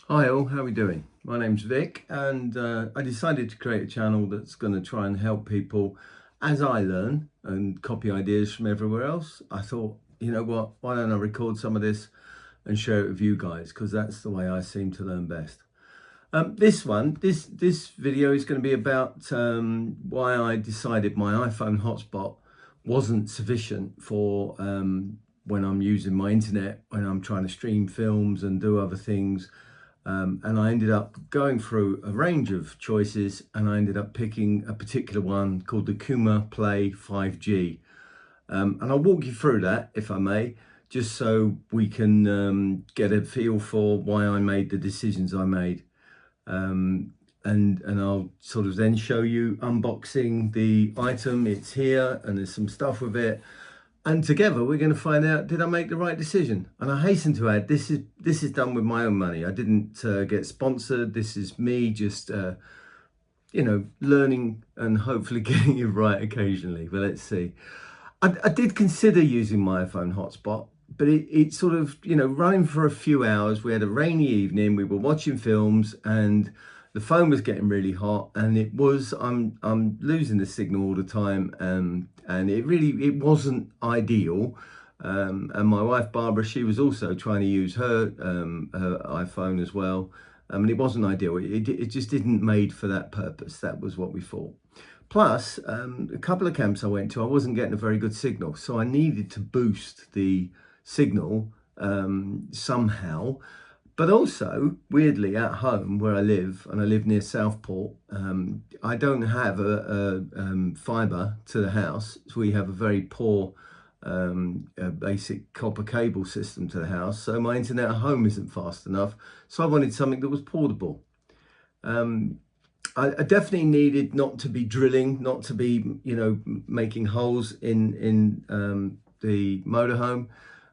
Hi all, how are we doing? My name's Vic and I decided to create a channel that's going to try and help people as I learn and copy ideas from everywhere else. I thought, you know what, why don't I record some of this and share it with you guys, because that's the way I seem to learn best. This video is going to be about why I decided my iPhone hotspot wasn't sufficient for when I'm using my internet, when I'm trying to stream films and do other things. And I ended up going through a range of choices, and I ended up picking a particular one called the Kuma Play 5G. And I'll walk you through that, if I may, just so we can get a feel for why I made the decisions I made. And I'll sort of then show you unboxing the item. It's here and there's some stuff with it. And together we're going to find out, did I make the right decision? And I hasten to add, this is done with my own money. I didn't get sponsored. This is me just, you know, learning and hopefully getting it right occasionally. But let's see. I did consider using my iPhone hotspot, but it sort of, you know, running for a few hours. We had a rainy evening. We were watching films and the phone was getting really hot, and I'm losing the signal all the time, and it wasn't ideal. And my wife Barbara, she was also trying to use her iPhone as well, and it wasn't ideal. It just didn't made for that purpose. That was what we thought. Plus, a couple of camps I went to, I wasn't getting a very good signal, so I needed to boost the signal somehow. But also, weirdly, at home where I live, and I live near Southport, I don't have a fibre to the house. So we have a very poor basic copper cable system to the house. So my internet at home isn't fast enough. So I wanted something that was portable. I definitely needed not to be drilling, not to be, you know, making holes in the motorhome.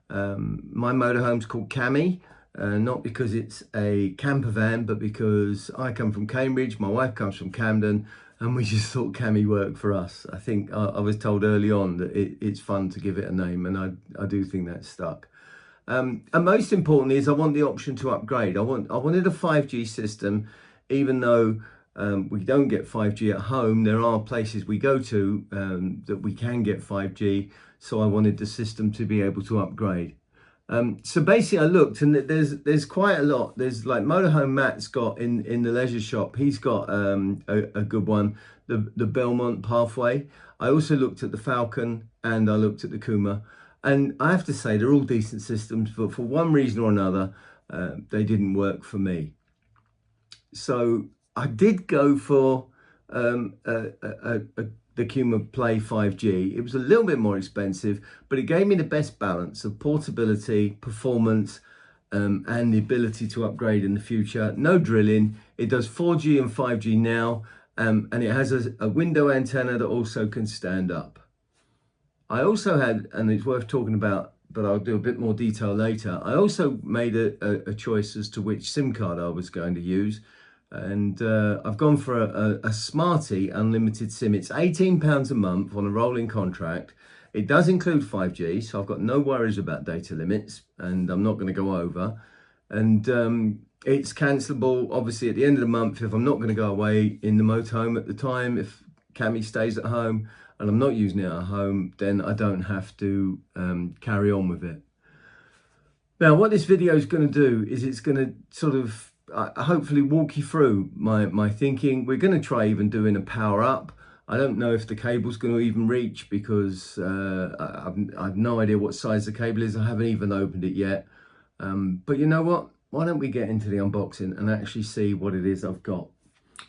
My motorhome's called Cami. Not because it's a camper van, but because I come from Cambridge, my wife comes from Camden, and we just thought Cami worked for us. I think I was told early on that it's fun to give it a name, and I do think that's stuck. And most importantly is I want the option to upgrade. I wanted a 5G system, even though we don't get 5G at home. There are places we go to that we can get 5G, so I wanted the system to be able to upgrade. So basically I looked, and there's quite a lot. There's like Motorhome Matt's got in the leisure shop, he's got a good one, the Belmont Pathway. I also looked at the Falcon and I looked at the Kuma, and I have to say they're all decent systems, but for one reason or another they didn't work for me. So I did go for the Kuma Play 5G. It was a little bit more expensive, but it gave me the best balance of portability, performance, and the ability to upgrade in the future. No drilling. It does 4G and 5G now, and it has a window antenna that also can stand up. I also had, and it's worth talking about, but I'll do a bit more detail later, I also made a choice as to which SIM card I was going to use. And I've gone for a Smarty unlimited SIM. It's £18 a month on a rolling contract. It does include 5G, so I've got no worries about data limits, and I'm not going to go over. And it's cancelable, obviously, at the end of the month if I'm not going to go away in the motorhome at the time. If Cami stays at home and I'm not using it at home, then I don't have to carry on with it. Now, what this video is going to do is it's going to sort of hopefully walk you through my thinking. We're going to try even doing a power up. I don't know if the cable's going to even reach, because I've no idea what size the cable is. I haven't even opened it yet. But you know what? Why don't we get into the unboxing and actually see what it is I've got.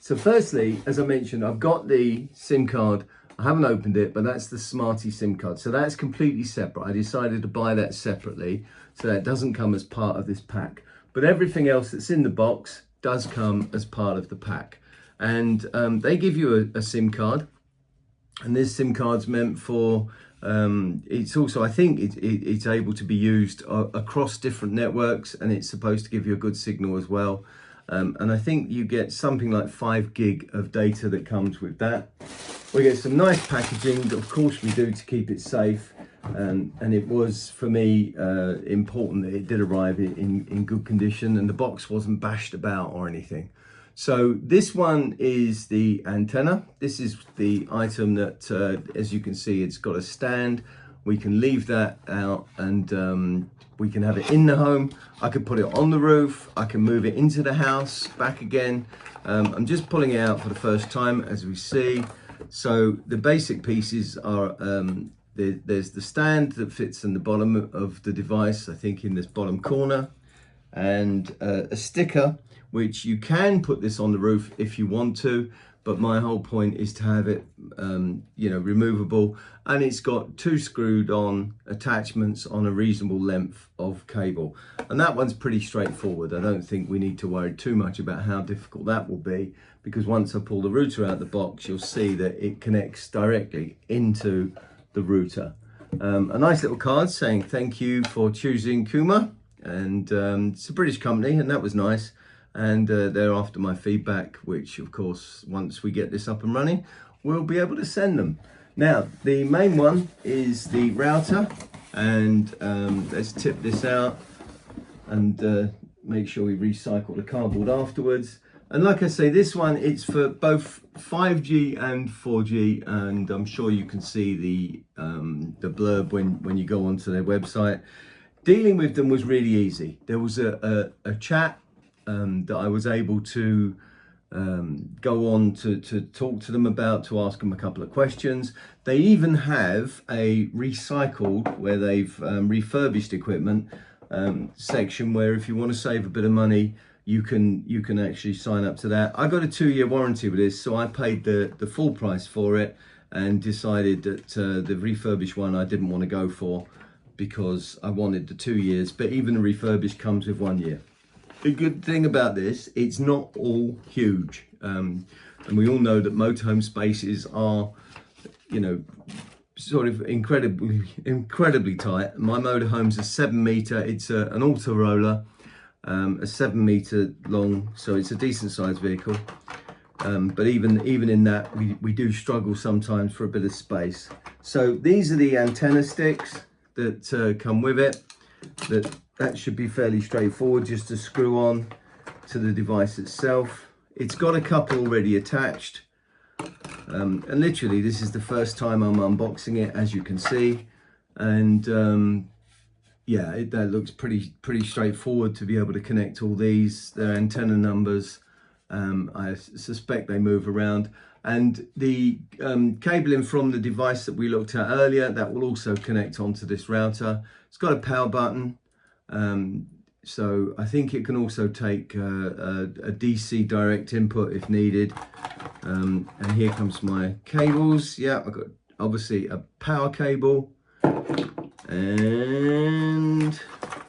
So firstly, as I mentioned, I've got the SIM card. I haven't opened it, but that's the Smarty SIM card. So that's completely separate. I decided to buy that separately, so that doesn't come as part of this pack. But everything else that's in the box does come as part of the pack. And they give you a SIM card. And this SIM card's meant for, it's also, I think it's able to be used across different networks, and it's supposed to give you a good signal as well. And I think you get something like 5 gig of data that comes with that. We get some nice packaging, of course we do, to keep it safe. and it was for me important that it did arrive in good condition and the box wasn't bashed about or anything. So this one is the antenna. This is the item that, as you can see, it's got a stand. We can leave that out and we can have it in the home. I can put it on the roof. I can move it into the house, back again. I'm just pulling it out for the first time, as we see. So the basic pieces are, there's the stand that fits in the bottom of the device, I think in this bottom corner, and a sticker, which you can put this on the roof if you want to, but my whole point is to have it, you know, removable, and it's got 2 screwed on attachments on a reasonable length of cable, and that one's pretty straightforward. I don't think we need to worry too much about how difficult that will be, because once I pull the router out of the box, you'll see that it connects directly into the router. A nice little card saying thank you for choosing Kuma, and it's a British company, and that was nice. And they're after my feedback, which of course, once we get this up and running, we'll be able to send them. Now, the main one is the router, and let's tip this out and make sure we recycle the cardboard afterwards. And like I say, this one, it's for both 5G and 4G, and I'm sure you can see the blurb when you go onto their website. Dealing with them was really easy. There was a chat that I was able to go on to talk to them about, to ask them a couple of questions. They even have a recycled, where they've refurbished equipment section, where if you want to save a bit of money, you can actually sign up to that. I got a 2-year warranty with this, so I paid the full price for it and decided that the refurbished one I didn't want to go for, because I wanted the 2 years, but even the refurbished comes with 1 year. The good thing about this, it's not all huge, and we all know that motorhome spaces are, you know, sort of incredibly tight. My motorhome's a 7 meter. It's an auto roller, a 7 meter long, so it's a decent sized vehicle. But even in that, we do struggle sometimes for a bit of space. So these are the antenna sticks that come with it. That should be fairly straightforward, just to screw on to the device itself. It's got a couple already attached, and literally this is the first time I'm unboxing it, as you can see, and yeah, that looks pretty straightforward to be able to connect all these. Their antenna numbers, I suspect they move around, and the cabling from the device that we looked at earlier, that will also connect onto this router. It's got a power button. So I think it can also take a DC direct input if needed. And here comes my cables. Yeah, I've got obviously a power cable, and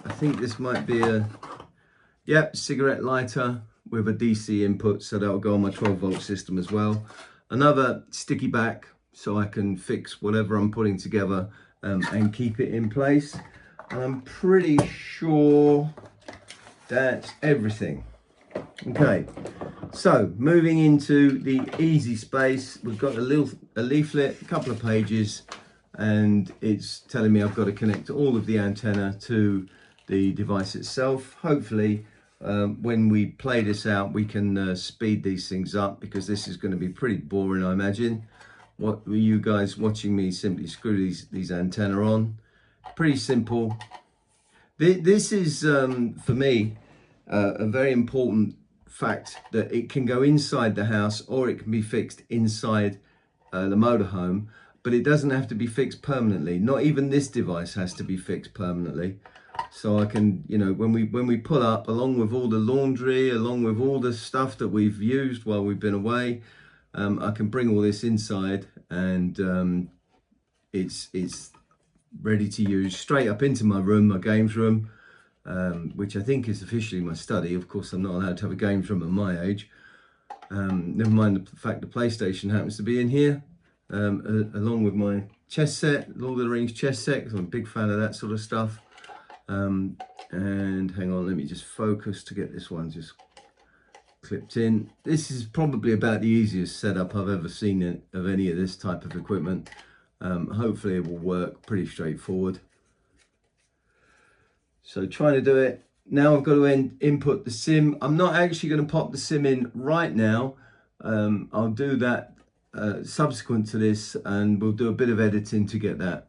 I think this might be a cigarette lighter with a DC input, so that'll go on my 12-volt system as well. Another sticky back so I can fix whatever I'm putting together and keep it in place. And I'm pretty sure that's everything. Okay, so moving into the easy space, we've got a leaflet, a couple of pages, and it's telling me I've got to connect all of the antenna to the device itself. Hopefully, when we play this out, we can speed these things up, because this is going to be pretty boring, I imagine. What were you guys watching me simply screw these antenna on? Pretty simple. This is for me a very important fact, that it can go inside the house or it can be fixed inside the motorhome, but it doesn't have to be fixed permanently. Not even this device has to be fixed permanently. So I can, you know, when we pull up, along with all the laundry, along with all the stuff that we've used while we've been away, I can bring all this inside, and it's ready to use straight up into my room, my games room, which I think is officially my study. Of course, I'm not allowed to have a games room at my age. Never mind the fact the PlayStation happens to be in here, along with my chess set, Lord of the Rings chess set, because I'm a big fan of that sort of stuff. And hang on, let me just focus to get this one just clipped in. This is probably about the easiest setup I've ever seen of any of this type of equipment. Hopefully it will work. Pretty straightforward. So trying to do it. Now I've got to input the SIM. I'm not actually going to pop the SIM in right now. I'll do that subsequent to this, and we'll do a bit of editing to get that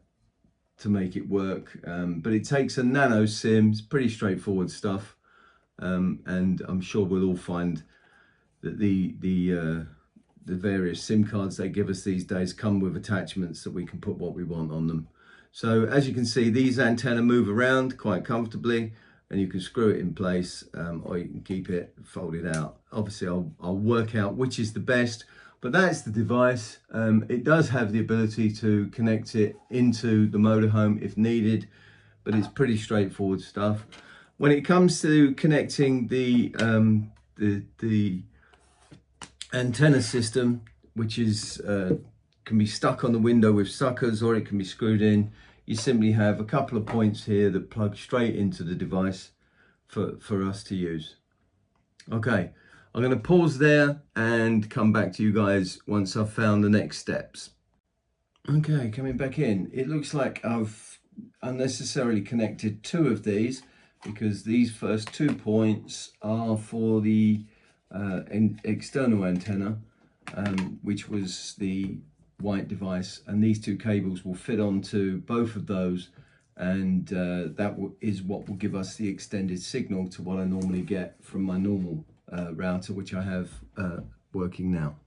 to make it work. But it takes a nano SIM. It's pretty straightforward stuff. And I'm sure we'll all find that the various SIM cards they give us these days come with attachments that we can put what we want on them. So as you can see, these antennae move around quite comfortably, and you can screw it in place, or you can keep it folded out. Obviously I'll work out which is the best, but that's the device. It does have the ability to connect it into the motorhome if needed, but it's pretty straightforward stuff. When it comes to connecting the antenna system, which is can be stuck on the window with suckers, or it can be screwed in, you simply have a couple of points here that plug straight into the device for us to use. Okay, I'm going to pause there and come back to you guys once I've found the next steps. Okay, coming back in, it looks like I've unnecessarily connected two of these, because these first 2 points are for the external antenna, which was the white device, and these two cables will fit onto both of those, and that is what will give us the extended signal to what I normally get from my normal router, which I have working now.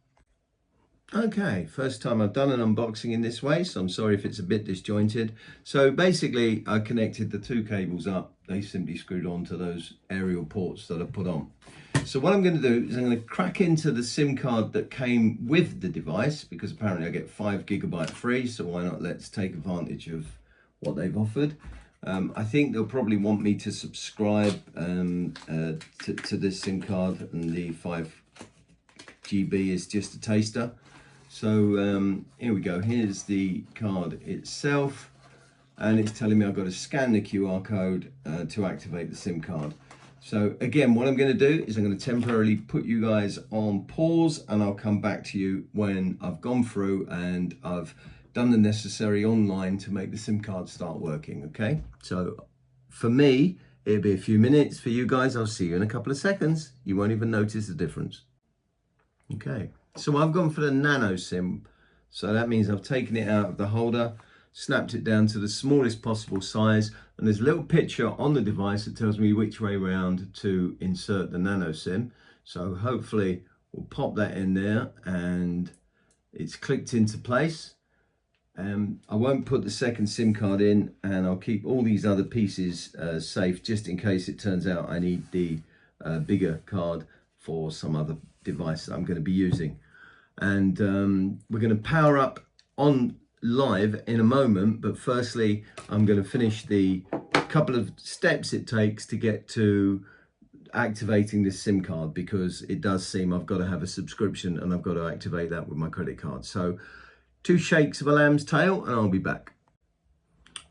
Okay, first time I've done an unboxing in this way, so I'm sorry if it's a bit disjointed. So basically I connected the two cables up. They simply screwed onto those aerial ports that I put on. So what I'm going to do is I'm going to crack into the SIM card that came with the device, because apparently I get 5 GB free, so why not, let's take advantage of what they've offered. I think they'll probably want me to subscribe to this SIM card, and the 5 GB is just a taster. So here we go, here's the card itself, and it's telling me I've got to scan the QR code to activate the SIM card. So again, what I'm going to do is I'm going to temporarily put you guys on pause, and I'll come back to you when I've gone through and I've done the necessary online to make the SIM card start working. Okay, so for me it'll be a few minutes. For you guys, I'll see you in a couple of seconds. You won't even notice the difference. Okay, so I've gone for the nano SIM, so that means I've taken it out of the holder, snapped it down to the smallest possible size, and there's a little picture on the device that tells me which way round to insert the nano SIM. So hopefully we'll pop that in there and it's clicked into place. I won't put the second SIM card in, and I'll keep all these other pieces safe, just in case it turns out I need the bigger card for some other device that I'm going to be using. And we're going to power up on live in a moment, but firstly I'm going to finish the couple of steps it takes to get to activating this SIM card, because it does seem I've got to have a subscription and I've got to activate that with my credit card. So 2 shakes of a lamb's tail and I'll be back.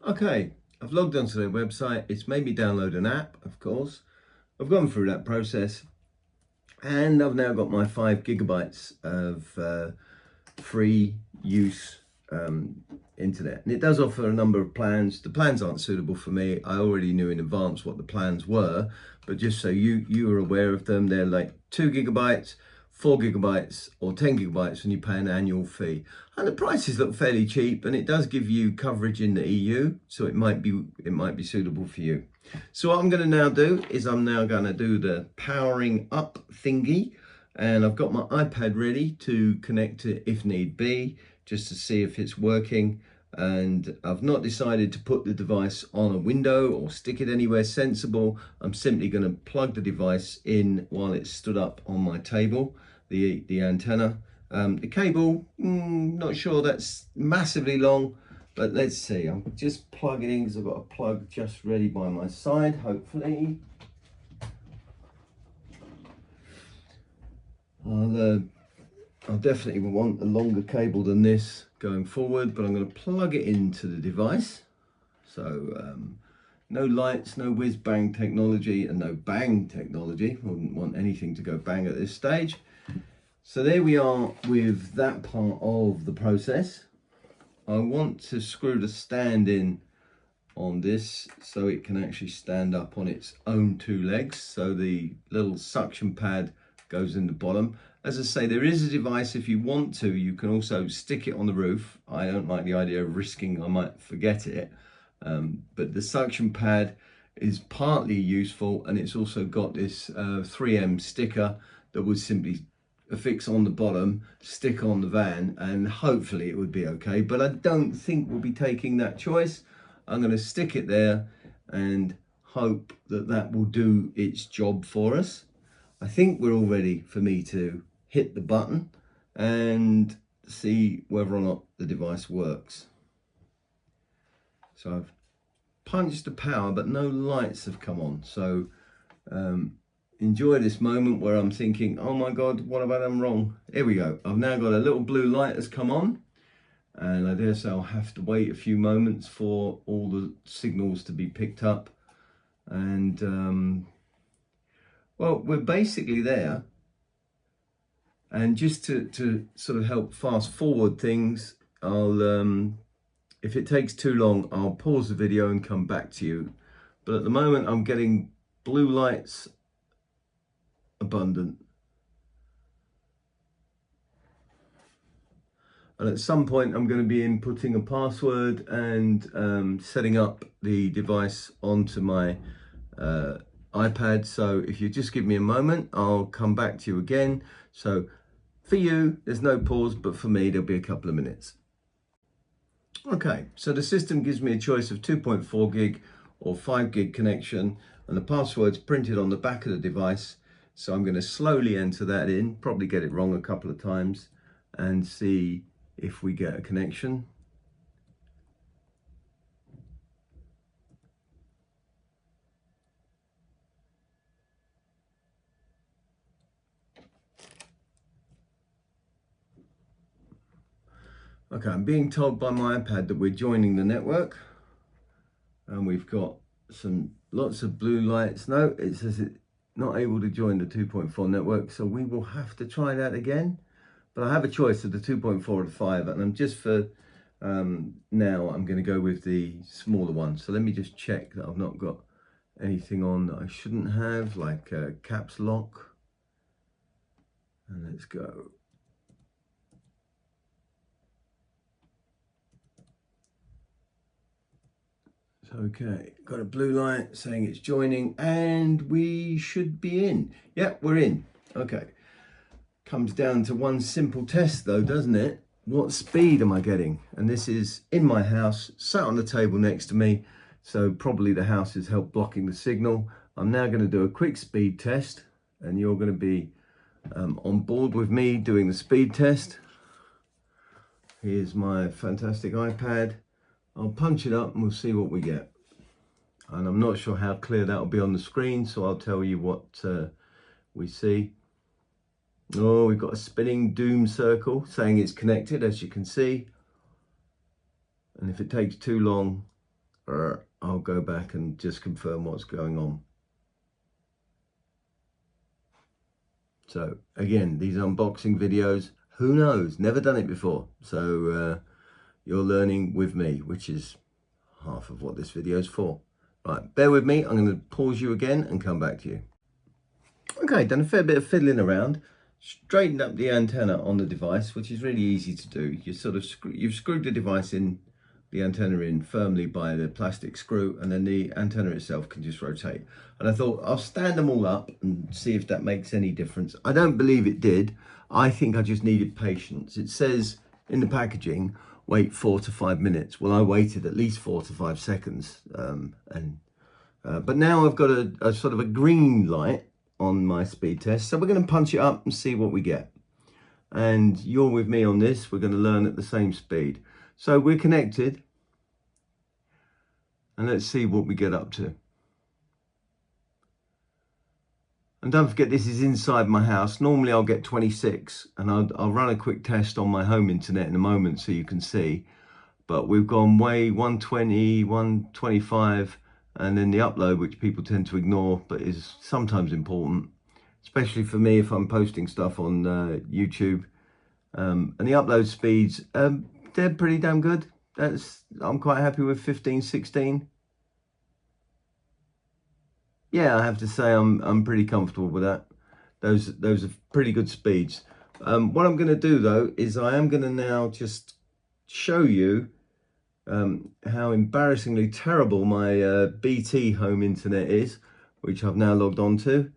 Okay, I've logged onto their website. It's made me download an app, of course. I've gone through that process, and I've now got my 5 GB of free use internet, and it does offer a number of plans. The plans aren't suitable for me. I already knew in advance what the plans were, but just so you are aware of them, they're like 2 GB, 4 GB or 10 GB when you pay an annual fee, and the prices look fairly cheap, and it does give you coverage in the EU, so it might be suitable for you. So what I'm going to now do is I'm now going to do the powering up thingy, and I've got my iPad ready to connect it if need be, just to see if it's working. And I've not decided to put the device on a window or stick it anywhere sensible. I'm simply going to plug the device in while it's stood up on my table, the antenna. The cable, not sure that's massively long, but let's see. I'll just plug it in because I've got a plug just ready by my side, hopefully. I'll definitely want a longer cable than this going forward, but I'm going to plug it into the device. So no lights, no whiz bang technology, and no bang technology. I wouldn't want anything to go bang at this stage. So there we are with that part of the process. I want to screw the stand in on this so it can actually stand up on its own two legs. So the little suction pad goes in the bottom. As I say, there is a device, if you want to, you can also stick it on the roof. I don't like the idea of risking I might forget it. But the suction pad is partly useful, and it's also got this 3M sticker that would simply affix on the bottom, stick on the van, and hopefully it would be okay. But I don't think we'll be taking that choice. I'm going to stick it there and hope that that will do its job for us. I think we're all ready for me to hit the button and see whether or not the device works. So I've punched the power, but no lights have come on. So enjoy this moment where I'm thinking, oh my God, what have I done wrong? Here we go. I've now got a little blue light has come on, and I dare say I'll have to wait a few moments for all the signals to be picked up. And well, we're basically there. And just to sort of help fast forward things, I'll if it takes too long, I'll pause the video and come back to you. But at the moment, I'm getting blue lights abundant. And at some point, I'm going to be inputting a password and setting up the device onto my iPad. So if you just give me a moment, I'll come back to you again. So for you, there's no pause, but for me, there'll be a couple of minutes. Okay, so the system gives me a choice of 2.4 gig or 5 gig connection, and the password's printed on the back of the device. So I'm going to slowly enter that in, probably get it wrong a couple of times, and see if we get a connection. Okay, I'm being told by my iPad that we're joining the network, and we've got lots of blue lights. No, it says it's not able to join the 2.4 network, so we will have to try that again. But I have a choice of the 2.4 or the 5, and I'm just for now, I'm going to go with the smaller one. So let me just check that I've not got anything on that I shouldn't have, like caps lock. And let's go. Okay, got a blue light saying it's joining, and we should be in. Yeah, we're in. Okay. Comes down to one simple test though, doesn't it? What speed am I getting? And this is in my house, sat on the table next to me. So probably the house has helped blocking the signal. I'm now going to do a quick speed test, and you're going to be on board with me doing the speed test. Here's my fantastic iPad. I'll punch it up and we'll see what we get. And I'm not sure how clear that will be on the screen, so I'll tell you what we see. Oh, we've got a spinning doom circle saying it's connected, as you can see. And if it takes too long, I'll go back and just confirm what's going on. So again, these unboxing videos, who knows, never done it before. So you're learning with me, which is half of what this video is for. Right, bear with me. I'm going to pause you again and come back to you. Okay, done a fair bit of fiddling around. Straightened up the antenna on the device, which is really easy to do. You sort of you've screwed the device in, the antenna in firmly by the plastic screw, and then the antenna itself can just rotate. And I thought I'll stand them all up and see if that makes any difference. I don't believe it did. I think I just needed patience. It says in the packaging, wait 4 to 5 minutes. Well, I waited at least 4 to 5 seconds. But now I've got a sort of a green light on my speed test. So we're going to punch it up and see what we get. And you're with me on this. We're going to learn at the same speed. So we're connected. And let's see what we get up to. And don't forget, this is inside my house. Normally I'll get 26, and I'll run a quick test on my home internet in a moment so you can see. But we've gone way 120, 125, and then the upload, which people tend to ignore, but is sometimes important, especially for me if I'm posting stuff on YouTube. And the upload speeds, they're pretty damn good. I'm quite happy with 15, 16. Yeah, I have to say I'm pretty comfortable with that. Those are pretty good speeds. What I'm going to do though is I am going to now just show you how embarrassingly terrible my BT home internet is, which I've now logged onto.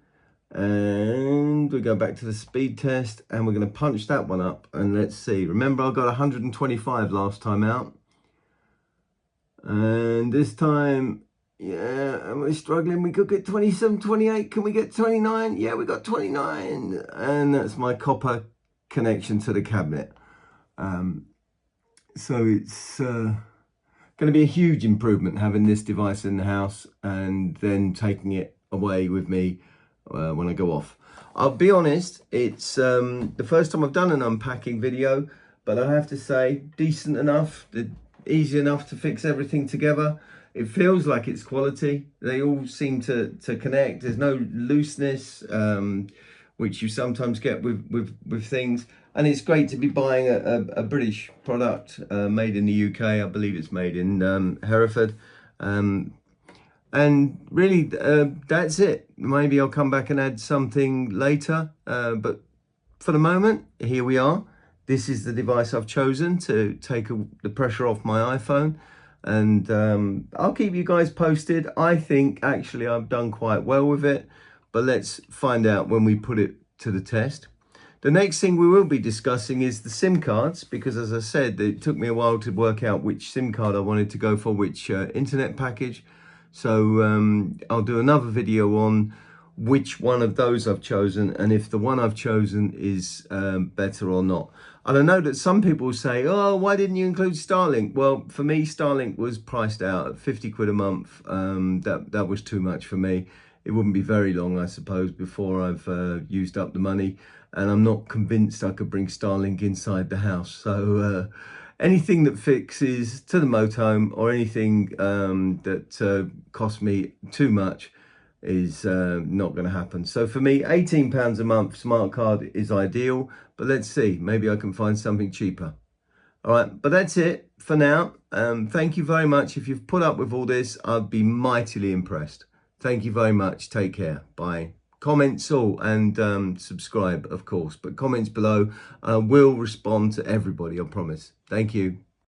And we go back to the speed test and we're going to punch that one up and let's see. Remember, I got 125 last time out, and this time, yeah, and we're struggling. We could get 27, 28. Can we get 29? Yeah, we got 29, and that's my copper connection to the cabinet. So it's going to be a huge improvement having this device in the house and then taking it away with me when I go off. I'll be honest, it's the first time I've done an unpacking video, but I have to say, decent enough, easy enough to fix everything together. It feels like it's quality. They all seem to connect. There's no looseness, which you sometimes get with things. And it's great to be buying a British product made in the UK. I believe it's made in Hereford. And really, that's it. Maybe I'll come back and add something later. But for the moment, here we are. This is the device I've chosen to take the pressure off my iPhone. And I'll keep you guys posted. I think actually I've done quite well with it. But let's find out when we put it to the test. The next thing we will be discussing is the SIM cards, because as I said, it took me a while to work out which SIM card I wanted to go for, which internet package. So I'll do another video on which one of those I've chosen and if the one I've chosen is better or not. And I know that some people say, oh, why didn't you include Starlink? Well, for me, Starlink was priced out at 50 quid a month. That was too much for me. It wouldn't be very long, I suppose, before I've used up the money. And I'm not convinced I could bring Starlink inside the house. So anything that fixes to the motorhome or anything that costs me too much is not going to happen. So for me, £18 a month smart card is ideal. But let's see, maybe I can find something cheaper. All right, but that's it for now. Thank you very much. If you've put up with all this, I'd be mightily impressed. Thank you very much. Take care. Bye. Comments all, and subscribe, of course. But comments below, I will respond to everybody, I promise. Thank you.